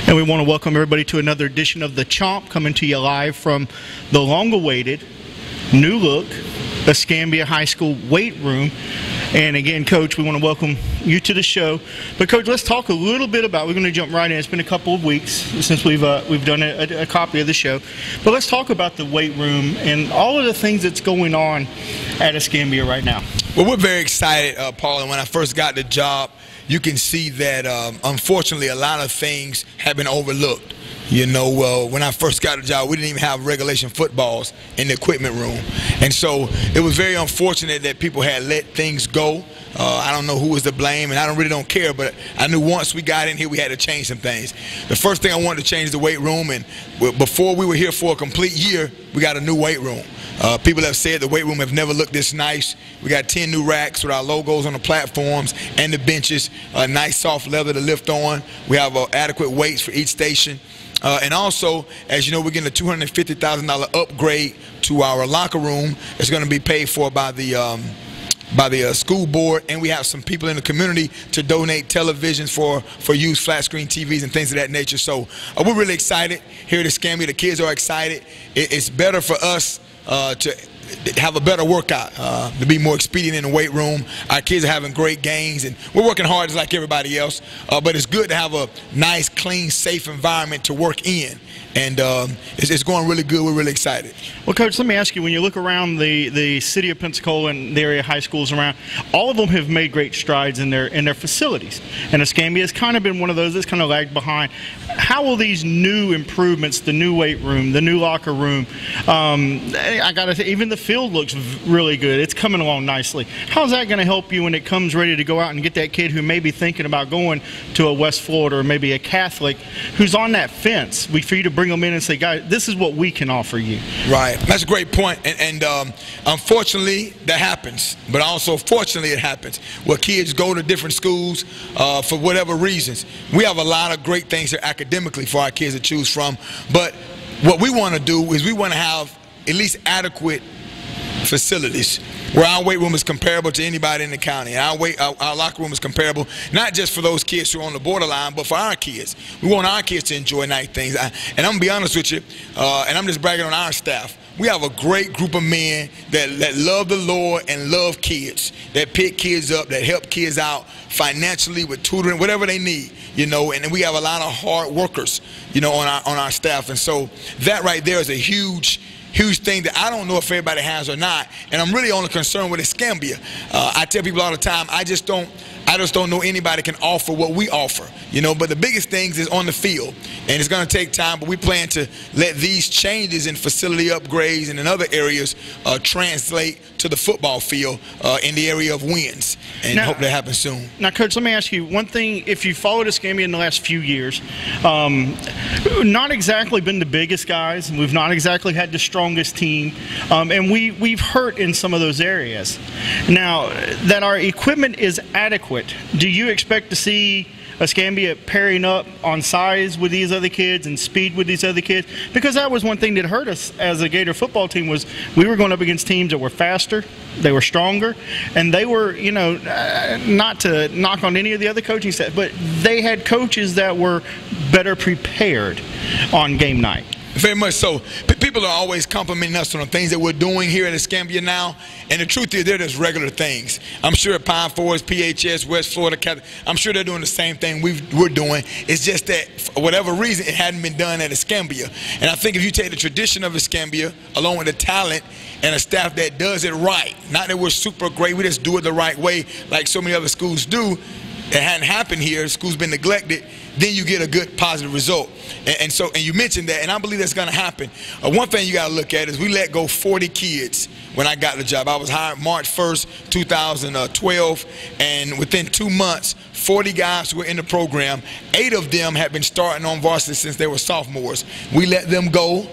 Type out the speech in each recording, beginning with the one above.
And we want to welcome everybody to another edition of the Chomp, coming to you live from the long-awaited, new look, Escambia High School weight room. And again, Coach, we want to welcome you to the show. But Coach, let's talk a little bit about, we're going to jump right in. It's been a couple of weeks since we've done a copy of the show. But let's talk about the weight room and all of the things that's going on at Escambia right now. Well, we're very excited, Paul. And when I first got the job, you can see that, unfortunately, a lot of things have been overlooked. You know, when I first got the job, we didn't even have regulation footballs in the equipment room. And so it was very unfortunate that people had let things go. I don't know who was to blame, and I really don't care, but I knew once we got in here, we had to change some things. The first thing I wanted to change is the weight room, and before we were here for a complete year, we got a new weight room. People have said the weight room have never looked this nice. We got 10 new racks with our logos on the platforms and the benches, nice soft leather to lift on. We have adequate weights for each station. And also, as you know, we're getting a $250,000 upgrade to our locker room. It's going to be paid for by the school board, and we have some people in the community to donate televisions for use, flat screen TVs and things of that nature. So we're really excited here at Escambia. The kids are excited. It's better for us to have a better workout, to be more expedient in the weight room. Our kids are having great gains, and we're working hard just like everybody else, but it's good to have a nice, clean, safe environment to work in. And it's going really good. We're really excited. Well, Coach, let me ask you, when you look around the city of Pensacola and the area high schools around, all of them have made great strides in their facilities. And Escambia has kind of been one of those that's kind of lagged behind. How will these new improvements, the new weight room, the new locker room, I got to say, even the field looks really good. It's coming along nicely. How's that going to help you when it comes ready to go out and get that kid who may be thinking about going to a West Florida or maybe a Catholic who's on that fence, for you to bring them in and say, guys, this is what we can offer you? Right. That's a great point. And unfortunately, that happens. But also, fortunately, it happens where kids go to different schools for whatever reasons. We have a lot of great things here academically for our kids to choose from. But what we want to do is we want to have at least adequate facilities where our weight room is comparable to anybody in the county. Our locker room is comparable, not just for those kids who are on the borderline, but for our kids. We want our kids to enjoy nice things. And I'm going to be honest with you, and I'm just bragging on our staff. We have a great group of men that love the Lord and love kids, that pick kids up, that help kids out financially with tutoring, whatever they need, you know. And we have a lot of hard workers, you know, on our staff. And so that right there is a huge thing that I don't know if everybody has or not, and I'm really only concerned with Escambia. I tell people all the time, I just don't know anybody can offer what we offer, you know. But the biggest things is on the field, and it's going to take time. But we plan to let these changes in facility upgrades and in other areas translate to the football field in the area of wins, and hope that happens soon. Now, Coach, let me ask you one thing. If you followed Escambia in the last few years, not exactly been the biggest guys, and we've not exactly had the strongest team, and we've hurt in some of those areas. Now that our equipment is adequate, do you expect to see Escambia pairing up on size with these other kids and speed with these other kids? Because that was one thing that hurt us as a Gator football team, was we were going up against teams that were faster, they were stronger, and they were, you know, not to knock on any of the other coaching staff, but they had coaches that were better prepared on game night. Very much so. People are always complimenting us on the things that we're doing here at Escambia now, and the truth is they're just regular things. I'm sure at Pine Forest, PHS, West Florida, I'm sure they're doing the same thing we're doing. It's just that for whatever reason it hadn't been done at Escambia. And I think if you take the tradition of Escambia along with the talent and a staff that does it right, not that we're super great, we just do it the right way like so many other schools do, it hadn't happened here, the school's been neglected, then you get a good positive result. And you mentioned that, and I believe that's going to happen. One thing you got to look at is we let go 40 kids when I got the job. I was hired March 1st, 2012, and within 2 months, 40 guys who were in the program, 8 of them had been starting on varsity since they were sophomores. We let them go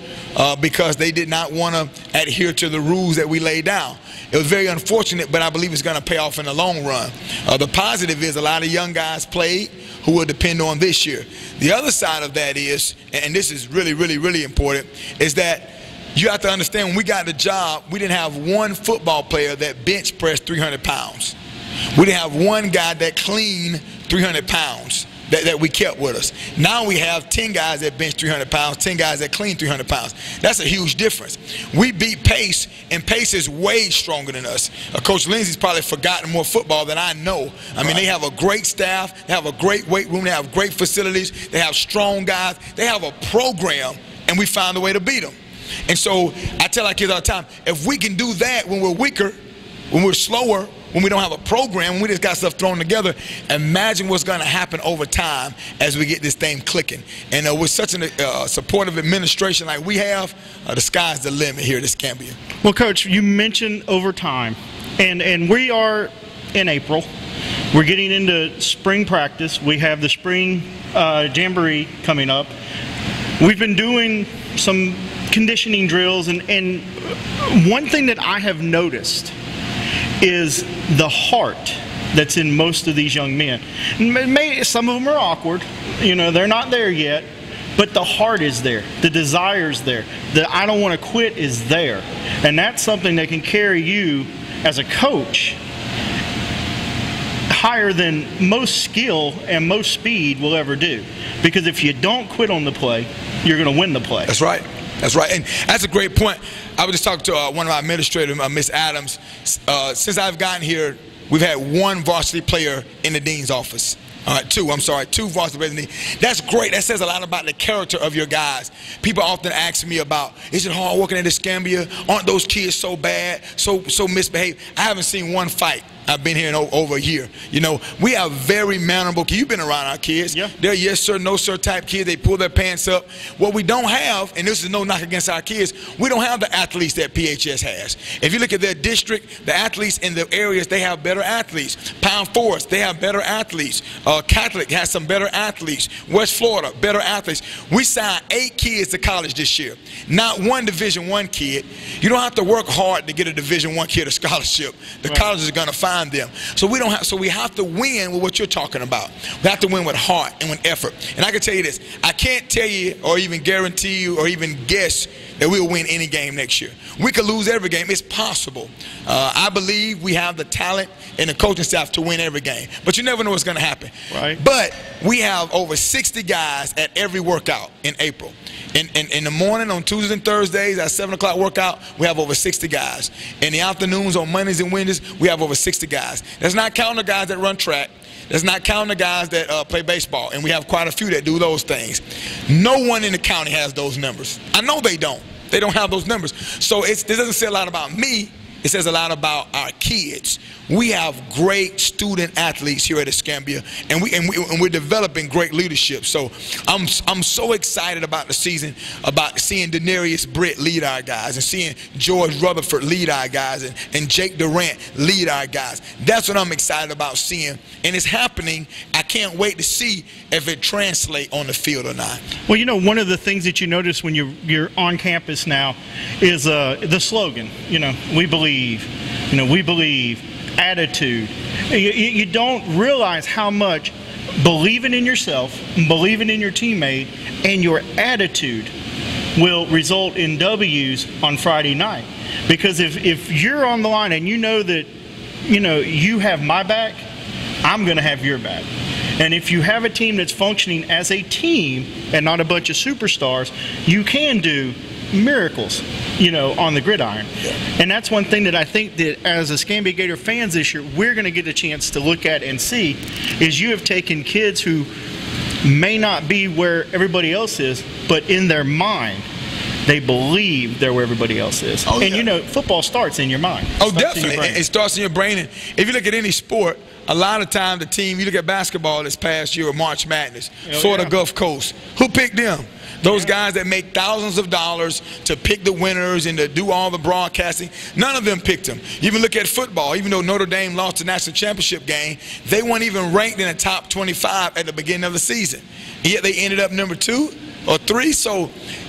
because they did not want to adhere to the rules that we laid down. It was very unfortunate, but I believe it's going to pay off in the long run. The positive is a lot of young guys played who will depend on this year. The other side of that is, and this is really, really, really important, is that you have to understand, when we got the job, we didn't have one football player that bench pressed 300 pounds. We didn't have one guy that cleaned 300 pounds that we kept with us. Now we have 10 guys that bench 300 pounds, 10 guys that clean 300 pounds. That's a huge difference. We beat Pace, and Pace is way stronger than us. Coach Lindsey's probably forgotten more football than I know. I mean, they have a great staff. They have a great weight room. They have great facilities. They have strong guys. They have a program, and we found a way to beat them. And so I tell our kids all the time, if we can do that when we're weaker, when we're slower, when we don't have a program, when we just got stuff thrown together, imagine what's going to happen over time as we get this thing clicking. And with such a supportive administration like we have, the sky's the limit here at Escambia. Well, Coach, you mentioned overtime, and we are in April. We're getting into spring practice. We have the spring jamboree coming up. We've been doing some conditioning drills, and one thing that I have noticed is the heart that's in most of these young men. Some of them are awkward, you know, they're not there yet, but the heart is there, the desire's there, the I don't want to quit is there, and that's something that can carry you as a coach higher than most skill and most speed will ever do. Because if you don't quit on the play, you're going to win the play. That's right. That's right. And that's a great point. I was just talking to one of our administrators, Miss Adams. Since I've gotten here, we've had one varsity player in the dean's office. Two varsity players in the dean. That's great. That says a lot about the character of your guys. People often ask me about, is it hard working at Escambia? Aren't those kids so bad, so misbehaved? I haven't seen one fight. I've been here in over a year. You know, we have very mannerable kids. You've been around our kids. Yeah. They're yes sir, no sir type kids. They pull their pants up. What we don't have, and this is no knock against our kids, we don't have the athletes that PHS has. If you look at their district, the athletes in the areas, they have better athletes. Pound Forest, they have better athletes. Catholic has some better athletes. West Florida, better athletes. We signed 8 kids to college this year. Not one Division I kid. You don't have to work hard to get a Division I kid a scholarship. The colleges are going to find them. So we don't have. So we have to win with what you're talking about. We have to win with heart and with effort. And I can tell you this: I can't tell you, or even guarantee you, or even guess that we'll win any game next year. We could lose every game. It's possible. I believe we have the talent and the coaching staff to win every game. But you never know what's going to happen. Right. But we have over 60 guys at every workout in April. In the morning, on Tuesdays and Thursdays, at 7 o'clock workout, we have over 60 guys. In the afternoons, on Mondays and Wednesdays, we have over 60 guys. That's not counting the guys that run track. That's not counting the guys that play baseball. And we have quite a few that do those things. No one in the county has those numbers. I know they don't. They don't have those numbers. So this doesn't say a lot about me. It says a lot about our kids. We have great student athletes here at Escambia, and we're developing great leadership. So I'm so excited about the season, about seeing Denarius Britt lead our guys, and seeing George Rutherford lead our guys, and Jake Durant lead our guys. That's what I'm excited about seeing, and it's happening. I can't wait to see if it translates on the field or not. Well, you know, one of the things that you notice when you're on campus now is the slogan. You know, we believe. You know, we believe. Attitude. You don't realize how much believing in yourself, believing in your teammate, and your attitude will result in W's on Friday night. Because if you're on the line and you know that, you know, you have my back, I'm going to have your back. And if you have a team that's functioning as a team and not a bunch of superstars, you can do miracles, you know, on the gridiron. And that's one thing that I think that as Escambia Gator fans this year, we're going to get a chance to look at and see, is you have taken kids who may not be where everybody else is, but in their mind, they believe they're where everybody else is. Oh, and you know, football starts in your mind. Oh, definitely. It starts in your brain. And if you look at any sport, a lot of times the team, you look at basketball this past year, March Madness, Florida Gulf Coast, who picked them? Those guys that make thousands of dollars to pick the winners and to do all the broadcasting, none of them picked them. You even look at football, even though Notre Dame lost the national championship game, they weren't even ranked in the top 25 at the beginning of the season. And yet they ended up number 2 or 3. So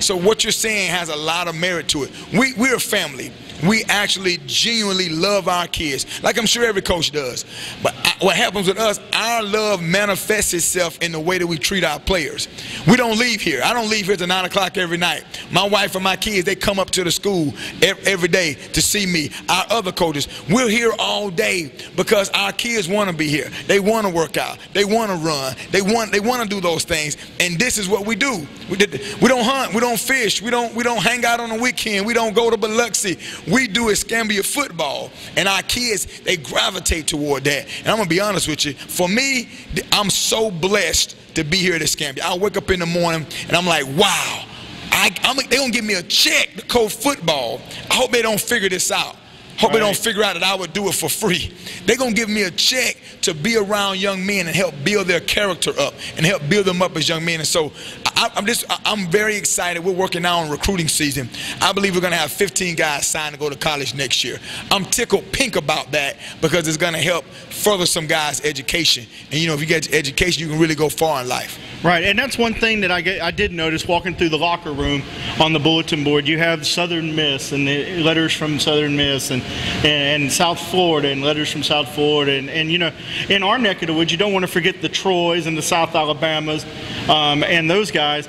what you're saying has a lot of merit to it. We're a family. we actually genuinely love our kids, like I'm sure every coach does. But what happens with us, our love manifests itself in the way that we treat our players. We don't leave here. I don't leave here till 9 o'clock every night. My wife and my kids, they come up to the school every day to see me. Our other coaches, we're here all day because our kids want to be here. They want to work out. They want to run. They want to do those things. And this is what we do. We don't hunt. We don't fish. We don't hang out on the weekend. We don't go to Biloxi. We do Escambia football. And our kids, they gravitate toward that. And I'm going to be honest with you. For me, I'm so blessed to be here at Escambia. I wake up in the morning and I'm like, wow, they're going to give me a check to coach football. I hope they don't figure this out. Hope they don't figure out that I would do it for free. They're going to give me a check to be around young men and help build their character up and help build them up as young men. And so I'm very excited. We're working now on recruiting season. I believe we're going to have 15 guys signed to go to college next year. I'm tickled pink about that because it's going to help further some guys' education. And, you know, if you get education, you can really go far in life. Right, and that's one thing that I did notice walking through the locker room on the bulletin board. You have Southern Miss and the letters from Southern Miss and South Florida and letters from South Florida. And you know, in our neck of the woods, you don't want to forget the Troys and the South Alabamas and those guys.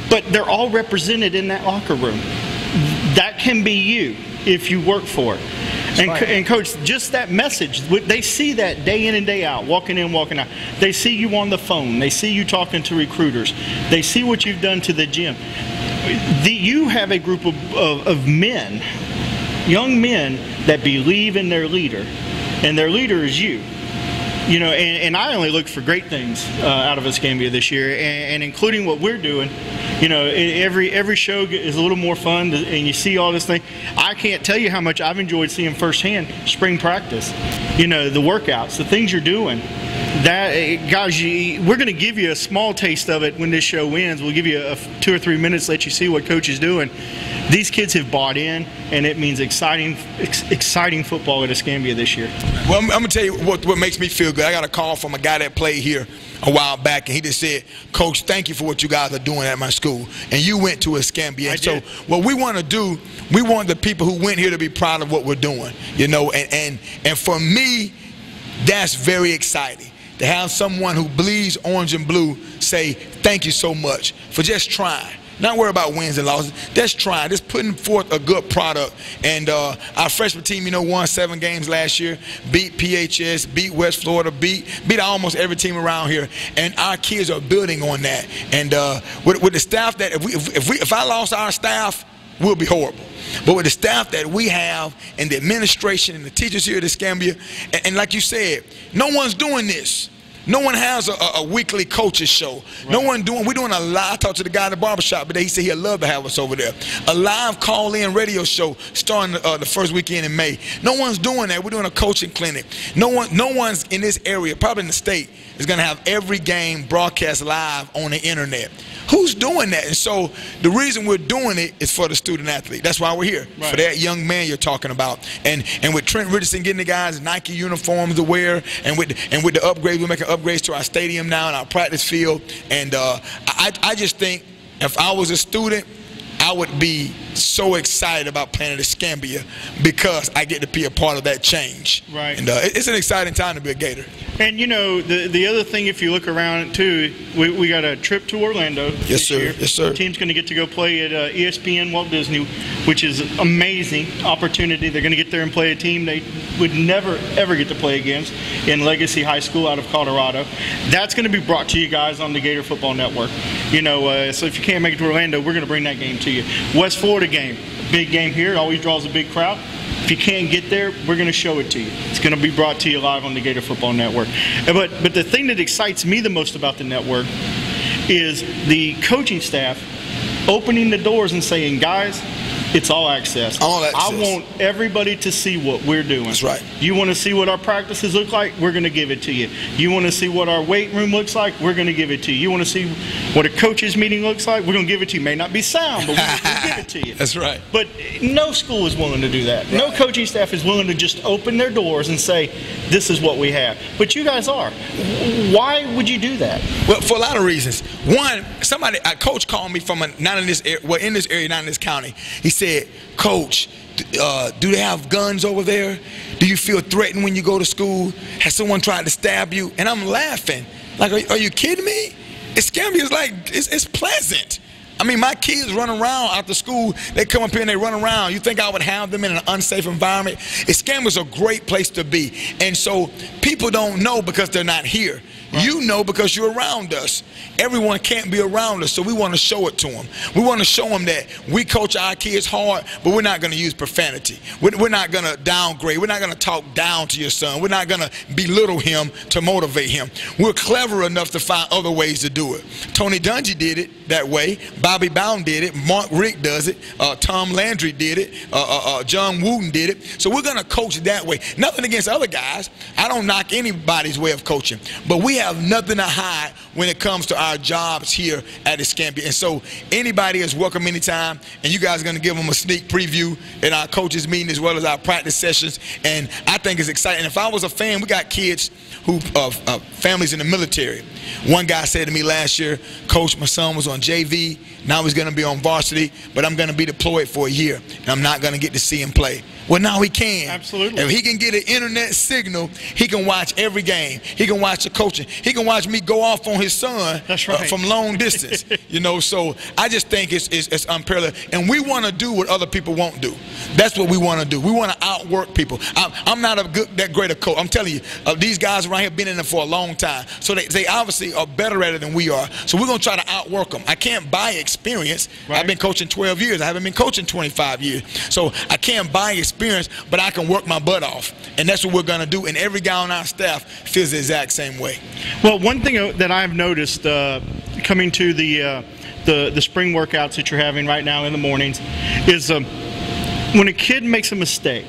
But they're all represented in that locker room. That can be you if you work for it. And Coach, just that message, they see that day in and day out, walking in, walking out. They see you on the phone. They see you talking to recruiters. They see what you've done to the gym. You have a group of men, young men, that believe in their leader, and their leader is you. You know, and I only look for great things out of Escambia this year, and including what we're doing. You know, every show is a little more fun, and you see all this thing. I can't tell you how much I've enjoyed seeing firsthand spring practice. You know, the workouts, the things you're doing. That, guys, we're going to give you a small taste of it when this show ends. We'll give you 2 or 3 minutes, let you see what Coach is doing. These kids have bought in, and it means exciting football at Escambia this year. Well, I'm going to tell you what makes me feel good. I got a call from a guy that played here a while back, and he just said, Coach, thank you for what you guys are doing at my school. And you went to Escambia. And so what we want to do, we want the people who went here to be proud of what we're doing. You know, and for me, that's very exciting. To have someone who bleeds orange and blue say, thank you so much for just trying. Not worry about wins and losses. Just trying. Just putting forth a good product. And our freshman team, you know, won 7 games last year. Beat PHS, beat West Florida, beat almost every team around here. And our kids are building on that. And with the staff that if I lost our staff, we'll be horrible. But with the staff that we have and the administration and the teachers here at Escambia, and like you said, no one's doing this. No one has a weekly coaches show. Right. No one we're doing a live, I talked to the guy at the barbershop, but he said he'd love to have us over there. A live call-in radio show starting the first weekend in May. No one's doing that. We're doing a coaching clinic. No one's in this area, probably in the state, is going to have every game broadcast live on the internet. Who's doing that? And so the reason we're doing it is for the student athlete. That's why we're here, right. For that young man you're talking about. And with Trent Richardson getting the guys Nike uniforms to wear, and with the upgrades, we're making upgrades to our stadium now and our practice field. And I just think if I was a student, I would be so excited about playing at Escambia because I get to be a part of that change. Right. And it's an exciting time to be a Gator. And, you know, the other thing, if you look around, too, we got a trip to Orlando. Yes, sir. Year. Yes, sir. The team's going to get to go play at ESPN Walt Disney, which is an amazing opportunity. They're going to get there and play a team they would never, ever get to play against in Legacy High School out of Colorado. That's going to be brought to you guys on the Gator Football Network. You know, so if you can't make it to Orlando, we're going to bring that game to you. West Florida game, big game here. It always draws a big crowd. If you can't get there, we're going to show it to you. It's going to be brought to you live on the Gator Football Network. But the thing that excites me the most about the network is the coaching staff opening the doors and saying, guys, it's all access. All access. I want everybody to see what we're doing. That's right. You want to see what our practices look like? We're going to give it to you. You want to see what our weight room looks like? We're going to give it to you. You want to see what a coaches meeting looks like? We're going to give it to you. May not be sound, but we'll give it to you. That's right. But no school is willing to do that. Right. No coaching staff is willing to just open their doors and say, this is what we have. But you guys are. Why would you do that? Well, for a lot of reasons. One, a coach called me from not in this area, well, in this area, not in this county. He said, said, Coach, do they have guns over there? Do you feel threatened when you go to school? Has someone tried to stab you? And I'm laughing. Like, are you kidding me? Escambia is like, it's pleasant. I mean, my kids run around after school. They come up here and they run around. You think I would have them in an unsafe environment? Escambia is a great place to be. And so people don't know because they're not here. Right. You know because you're around us. Everyone can't be around us, so we want to show it to them. We want to show them that we coach our kids hard, but we're not going to use profanity. We're not going to downgrade. We're not going to talk down to your son. We're not going to belittle him to motivate him. We're clever enough to find other ways to do it. Tony Dungy did it that way. Bobby Bowden did it. Mark Rick does it. Tom Landry did it. John Wooten did it. So we're going to coach that way. Nothing against other guys. I don't knock anybody's way of coaching. But we have nothing to hide when it comes to our jobs here at Escambia. And so anybody is welcome anytime. And you guys are going to give them a sneak preview in our coaches meeting as well as our practice sessions. And I think it's exciting. If I was a fan, we got kids who families in the military. One guy said to me last year, Coach, my son was on JV. Now he's going to be on varsity, but I'm going to be deployed for a year, and I'm not going to get to see him play. Well, now he can. Absolutely. If he can get an internet signal, he can watch every game. He can watch the coaching. He can watch me go off on his son. That's right. From long distance. You know, so I just think it's unparalleled. And we want to do what other people won't do. That's what we want to do. We want to outwork people. I'm not that great a coach. I'm telling you, these guys around here have been in it for a long time. So they obviously are better at it than we are. So we're going to try to outwork them. I can't buy experience. Right. I've been coaching 12 years. I haven't been coaching 25 years. So I can't buy experience, but I can work my butt off. And that's what we're going to do. And every guy on our staff feels the exact same way. Well, one thing that I've noticed coming to the spring workouts that you're having right now in the mornings is when a kid makes a mistake,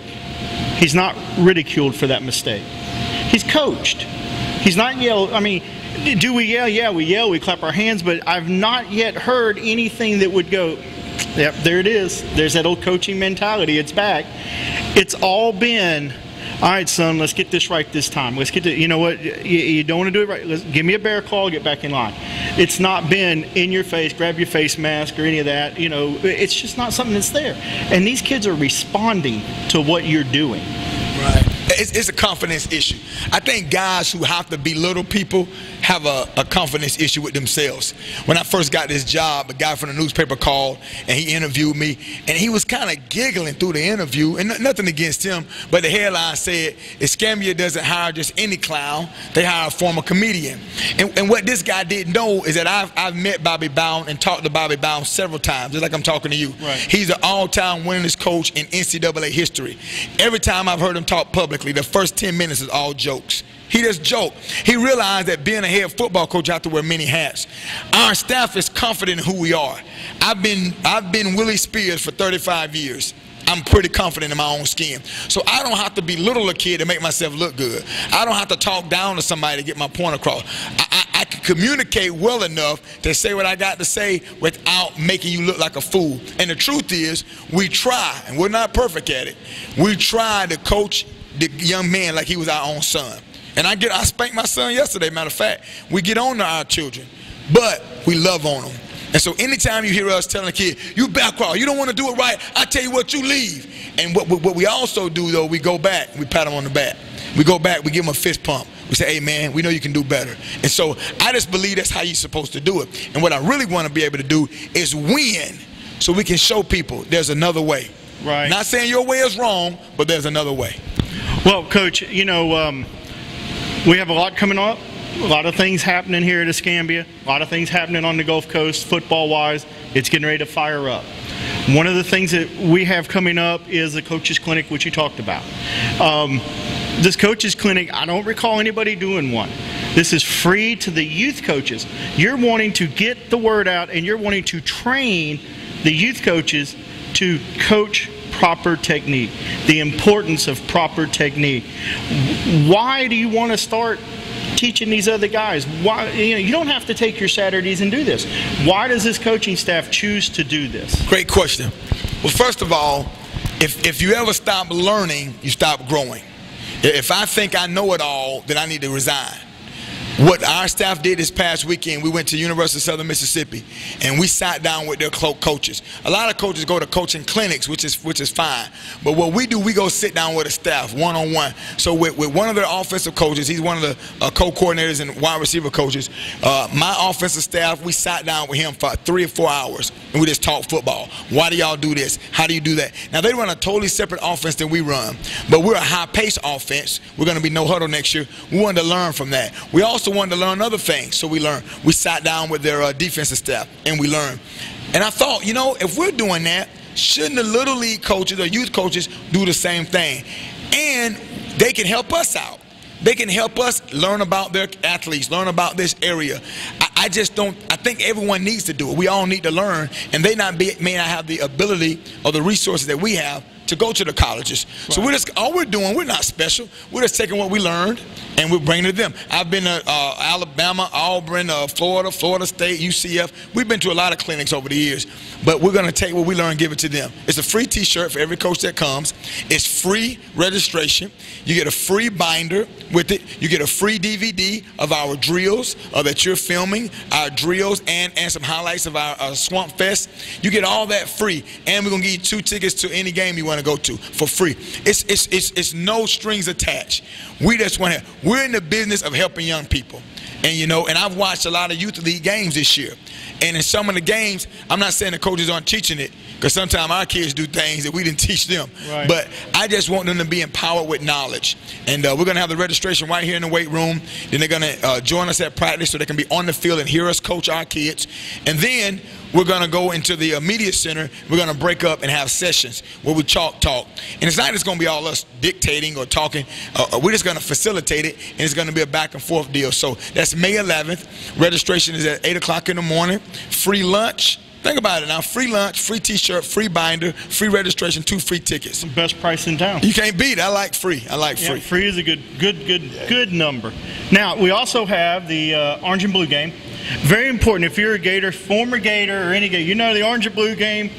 he's not ridiculed for that mistake. He's coached. He's not yelled. I mean, do we yell? Yeah, we yell. We clap our hands. But I've not yet heard anything that would go, yep, there it is. There's that old coaching mentality. It's back. It's all been, all right, son, let's get this right this time. Let's get to, you know what, you don't want to do it right. Give me a bear claw, get back in line. It's not been in your face, grab your face mask or any of that. You know, it's just not something that's there. And these kids are responding to what you're doing. Right. It's a confidence issue. I think guys who have to belittle people have a confidence issue with themselves. When I first got this job, a guy from the newspaper called and he interviewed me, and he was kind of giggling through the interview, and nothing against him, but the headline said, Escambia doesn't hire just any clown, they hire a former comedian. And what this guy didn't know is that I've met Bobby Bowden and talked to Bobby Bowden several times, just like I'm talking to you. Right. He's an all-time winningest coach in NCAA history. Every time I've heard him talk publicly, the first 10 minutes is all jokes. He just joked. He realized that being a head football coach, you have to wear many hats. Our staff is confident in who we are. I've been Willie Spears for 35 years. I'm pretty confident in my own skin. So I don't have to belittle a kid to make myself look good. I don't have to talk down to somebody to get my point across. I can communicate well enough to say what I got to say without making you look like a fool. And the truth is, we try, and we're not perfect at it. We try to coach the young man like he was our own son. And I spanked my son yesterday, matter of fact. We get on to our children, but we love on them. And so anytime you hear us telling a kid, you back crawl, you don't want to do it right, I tell you what, you leave. And what we also do, though, we go back, we pat them on the back. We go back, we give them a fist pump. We say, hey, man, we know you can do better. And so I just believe that's how you're supposed to do it. And what I really want to be able to do is win so we can show people there's another way. Right. Not saying your way is wrong, but there's another way. Well, Coach, you know, we have a lot coming up. A lot of things happening here at Escambia. A lot of things happening on the Gulf Coast, football-wise. It's getting ready to fire up. One of the things that we have coming up is the Coaches Clinic, which you talked about. This Coaches Clinic, I don't recall anybody doing one. This is free to the youth coaches. You're wanting to get the word out, and you're wanting to train the youth coaches to coach proper technique, the importance of proper technique. Why do you want to start teaching these other guys? Why, you don't have to take your Saturdays and do this. Why does this coaching staff choose to do this? Great question. Well, first of all, if you ever stop learning, you stop growing. If I think I know it all, then I need to resign. What our staff did this past weekend, we went to University of Southern Mississippi, and we sat down with their coaches. A lot of coaches go to coaching clinics, which is fine. But what we do, we go sit down with the staff one-on-one. So with one of their offensive coaches, he's one of the co-coordinators and wide receiver coaches, my offensive staff, we sat down with him for 3 or 4 hours, and we just talked football. Why do y'all do this? How do you do that? Now, they run a totally separate offense than we run, but we're a high-paced offense. We're going to be no huddle next year. We wanted to learn from that. We also wanted to learn other things, so we learned. We sat down with their defensive staff, and we learned. And I thought, you know, if we're doing that, shouldn't the little league coaches or youth coaches do the same thing? And they can help us out. They can help us learn about their athletes, learn about this area. I just don't. I think everyone needs to do it. We all need to learn, and they may not have the ability or the resources that we have to go to the colleges. Right. So all we're doing, we're not special. We're just taking what we learned and we're bringing it to them. I've been to Alabama, Auburn, Florida, Florida State, UCF. We've been to a lot of clinics over the years, but we're going to take what we learn and give it to them. It's a free T-shirt for every coach that comes. It's free registration. You get a free binder with it. You get a free DVD of our drills that you're filming, our drills, and some highlights of our Swamp Fest. You get all that free, and we're going to give you 2 tickets to any game you want to go to for free. It's no strings attached. We just want to. We're in the business of helping young people, and you know. And I've watched a lot of youth league games this year, and in some of the games, I'm not saying the coaches aren't teaching it, because sometimes our kids do things that we didn't teach them. Right. But I just want them to be empowered with knowledge. And we're going to have the registration right here in the weight room. Then they're going to join us at practice so they can be on the field and hear us coach our kids. And then we're going to go into the media center. We're going to break up and have sessions where we talk. And it's not just going to be all us dictating or talking. We're just going to facilitate it, and it's going to be a back and forth deal. So that's May 11th. Registration is at 8 o'clock in the morning. Free lunch. Think about it now. Free lunch, free T-shirt, free binder, free registration, 2 free tickets. Best price in town. You can't beat it. I like free. I like free. Free is a good number. Now, we also have the Orange and Blue game. Very important. If you're a Gator, former Gator, or any Gator, you know the Orange and Blue game,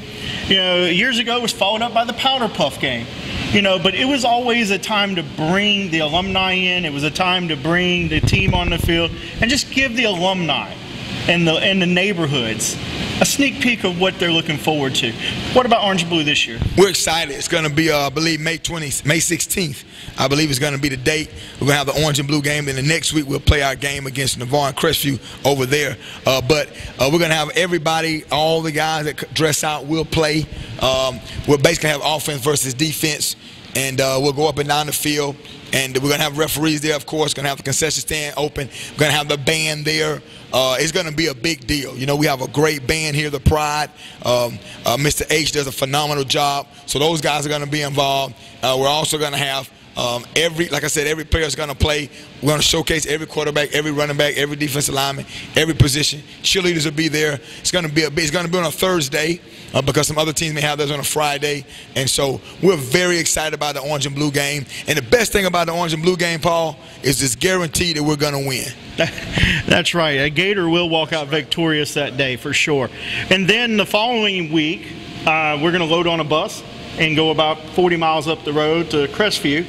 you know, years ago was followed up by the Powder Puff game. You know, but it was always a time to bring the alumni in. It was a time to bring the team on the field and just give the alumni and the neighborhoods a sneak peek of what they're looking forward to. What about Orange and Blue this year? We're excited. It's going to be, I believe, May 16th. I believe it's going to be the date. We're going to have the Orange and Blue game. And the next week we'll play our game against Navarre and Crestview over there. But we're going to have everybody, all the guys that dress out will play. We'll basically have offense versus defense. And we'll go up and down the field. And we're going to have referees there, of course. Going to have the concession stand open. We're going to have the band there. It's going to be a big deal. You know, we have a great band here, the Pride. Mr. H does a phenomenal job. So those guys are going to be involved. We're also going to have like I said, every player is going to play. We're going to showcase every quarterback, every running back, every defensive lineman, every position. Cheerleaders will be there. It's going to be on a Thursday because some other teams may have theirs on a Friday. And so we're very excited about the Orange and Blue game. And the best thing about the Orange and Blue game, Paul, is it's guaranteed that we're going to win. That's right. A Gator will walk out victorious that day for sure. And then the following week, we're going to load on a bus and go about 40 miles up the road to Crestview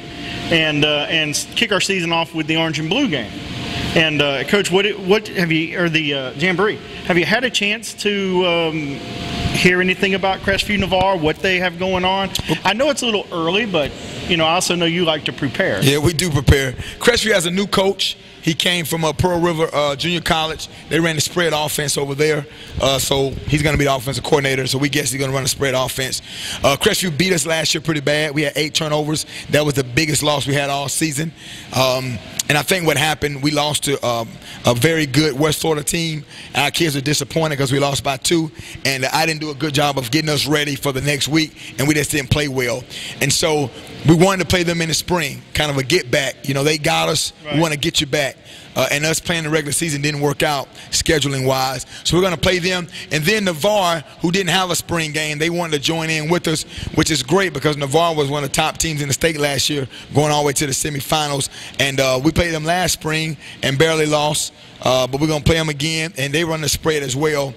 and kick our season off with the Orange and Blue game. And Coach, what have you, or the Jamboree, have you had a chance to hear anything about Crestview Navarre, what they have going on? I know it's a little early, but you know, I also know you like to prepare. Yeah, we do prepare. Crestview has a new coach. He came from Pearl River Junior College. They ran the spread offense over there. So he's going to be the offensive coordinator. So we guess he's going to run the spread offense. Crestview beat us last year pretty bad. We had 8 turnovers. That was the biggest loss we had all season. And I think what happened, we lost to a very good West Florida team. Our kids are disappointed because we lost by 2. And I didn't do a good job of getting us ready for the next week. And we just didn't play well. And so we wanted to play them in the spring, kind of a get back. You know, they got us. Right. We want to get you back. And us playing the regular season didn't work out scheduling-wise. So we're going to play them. And then Navarre, who didn't have a spring game, they wanted to join in with us, which is great because Navarre was one of the top teams in the state last year, going all the way to the semifinals. And we played them last spring and barely lost. But we're going to play them again, and they run the spread as well.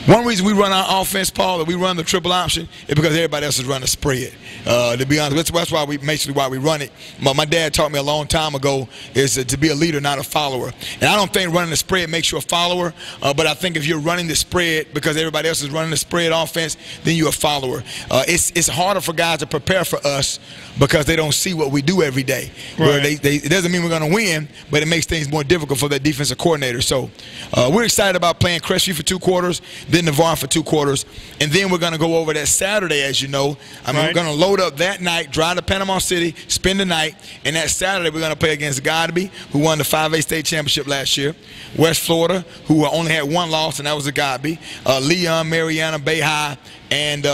One reason we run our offense, Paul, that we run the triple option, is because everybody else is running the spread. To be honest. times. That's why why we run it. My dad taught me a long time ago is to be a leader, not a follower. And I don't think running the spread makes you a follower, but I think if you're running the spread because everybody else is running the spread offense, then you're a follower. It's harder for guys to prepare for us because they don't see what we do every day. Where it doesn't mean we're going to win, but it makes things more difficult for that defensive coordinator. So we're excited about playing Crestview for 2 quarters, then Navarre for 2 quarters, and then we're going to go over that Saturday, as you know. I mean, we're going to load up that night, drive to Panama City, spend the night, and that Saturday we're going to play against Godby, who won the 5A state championship last year, West Florida, who only had 1 loss, and that was the Godby, Leon, Mariana, Bay High, and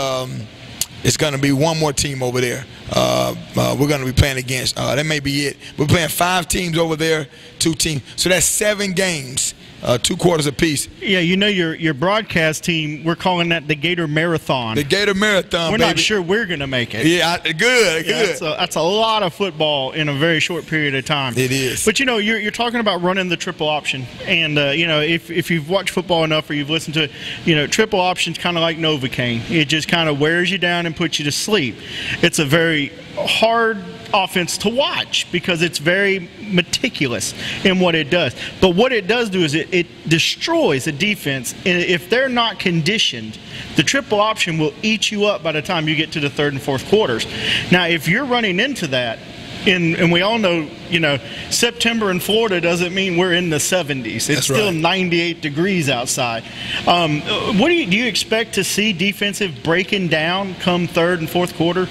it's going to be one more team over there. We're going to be playing against. That may be it. We're playing 5 teams over there, 2 teams. So that's 7 games. 2 quarters apiece. Yeah, you know your broadcast team, we're calling that the Gator Marathon. The Gator Marathon, We're not sure we're going to make it. Yeah, good. That's a lot of football in a very short period of time. It is. But, you know, you're talking about running the triple option. And, you know, if you've watched football enough or you've listened to it, you know, triple option's kind of like Novocaine. It just kind of wears you down and puts you to sleep. It's a very hard offense to watch because it's very meticulous in what it does. But what it does do is it destroys a defense. And if they're not conditioned, the triple option will eat you up by the time you get to the 3rd and 4th quarters. Now, if you're running into that, and we all know, you know, September in Florida doesn't mean we're in the 70s. It's still 98 degrees outside. What do you expect to see defensive breaking down come 3rd and 4th quarter?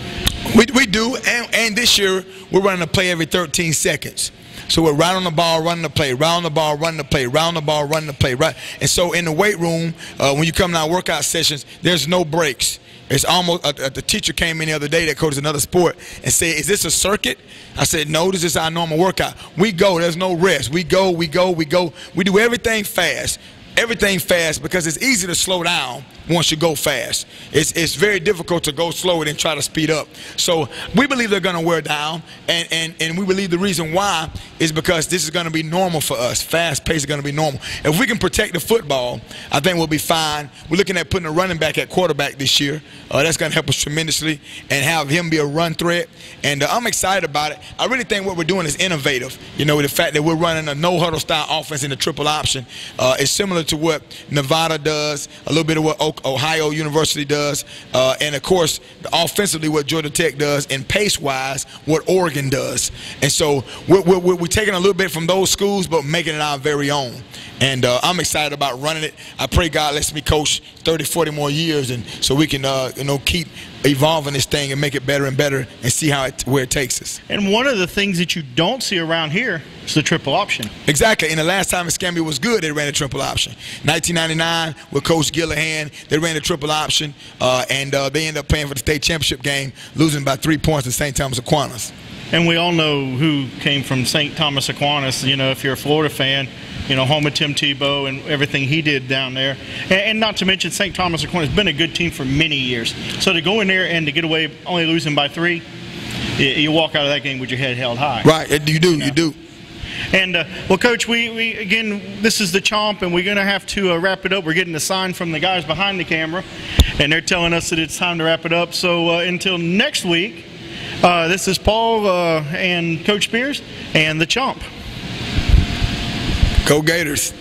We do, and this year we're running a play every 13 seconds. So we're right on the ball, running the play, right on the ball, running the play, right on the ball, running the play, right. And so in the weight room, when you come to our workout sessions, there's no breaks. It's almost the teacher came in the other day that coaches another sport and said, "Is this a circuit?" I said, "No, this is our normal workout. We go. There's no rest. We go. We go. We go. We do everything fast." Everything fast because it's easy to slow down once you go fast. It's very difficult to go slow and then try to speed up. So we believe they're going to wear down, and we believe the reason why is because this is going to be normal for us. Fast pace is going to be normal. If we can protect the football, I think we'll be fine. We're looking at putting a running back at quarterback this year. That's going to help us tremendously and have him be a run threat. And I'm excited about it. I really think what we're doing is innovative. You know, the fact that we're running a no-huddle style offense in the triple option is similar to what Nevada does, a little bit of what Ohio University does, and of course offensively what Georgia Tech does, and pace-wise what Oregon does. And so we're taking a little bit from those schools but making it our very own. And I'm excited about running it. I pray God lets me coach 30, 40 more years, and so we can keep evolving this thing and make it better and better and see where it takes us. And one of the things that you don't see around here is the triple option. Exactly. And the last time Escambia was good, they ran a triple option. 1999 with Coach Gillihan, they ran a triple option, and they ended up playing for the state championship game, losing by 3 points to St. Thomas Aquinas. And we all know who came from St. Thomas Aquinas. You know, if you're a Florida fan, you know, home of Tim Tebow and everything he did down there. And not to mention St. Thomas Aquinas has been a good team for many years. So to go in there and to get away only losing by 3, you walk out of that game with your head held high. Right, you do. And, well, Coach, we again, this is the Chomp, and we're going to have to wrap it up. We're getting a sign from the guys behind the camera, and they're telling us that it's time to wrap it up. So until next week, this is Paul and Coach Spears and the Chomp. Go Gators.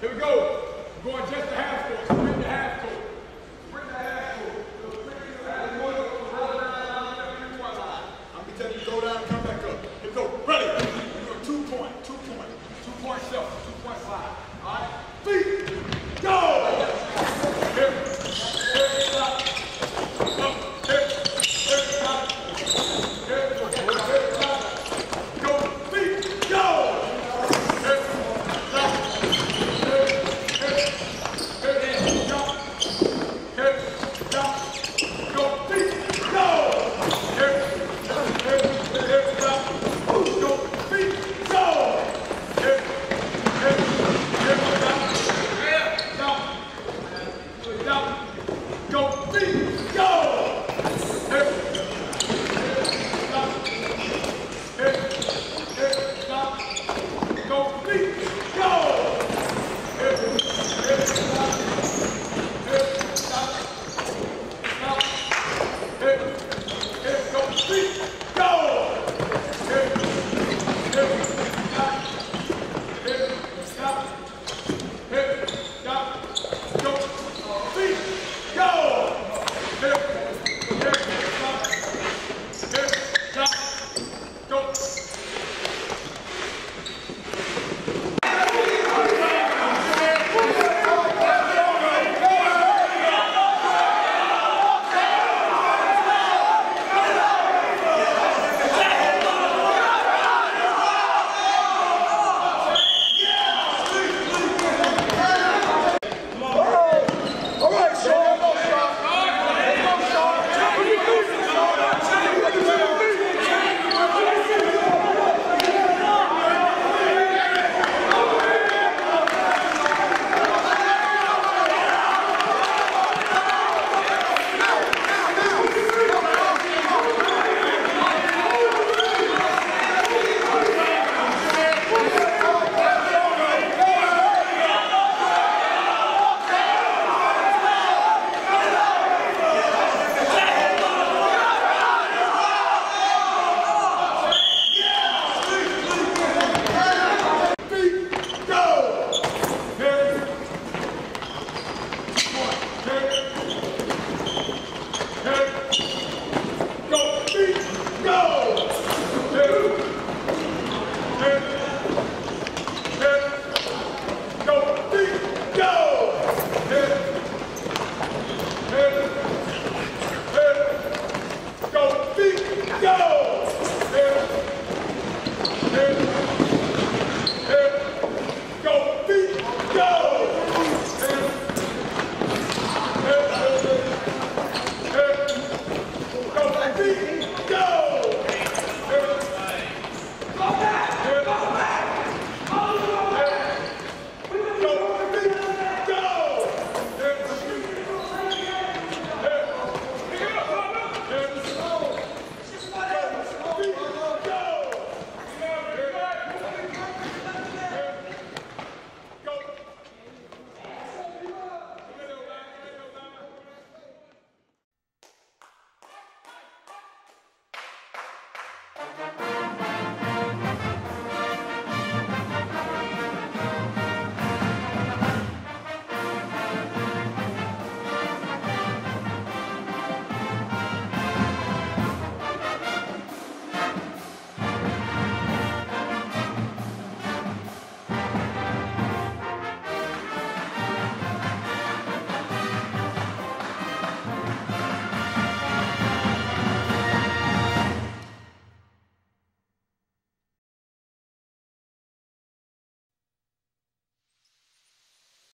Here we go. We're going just a half court.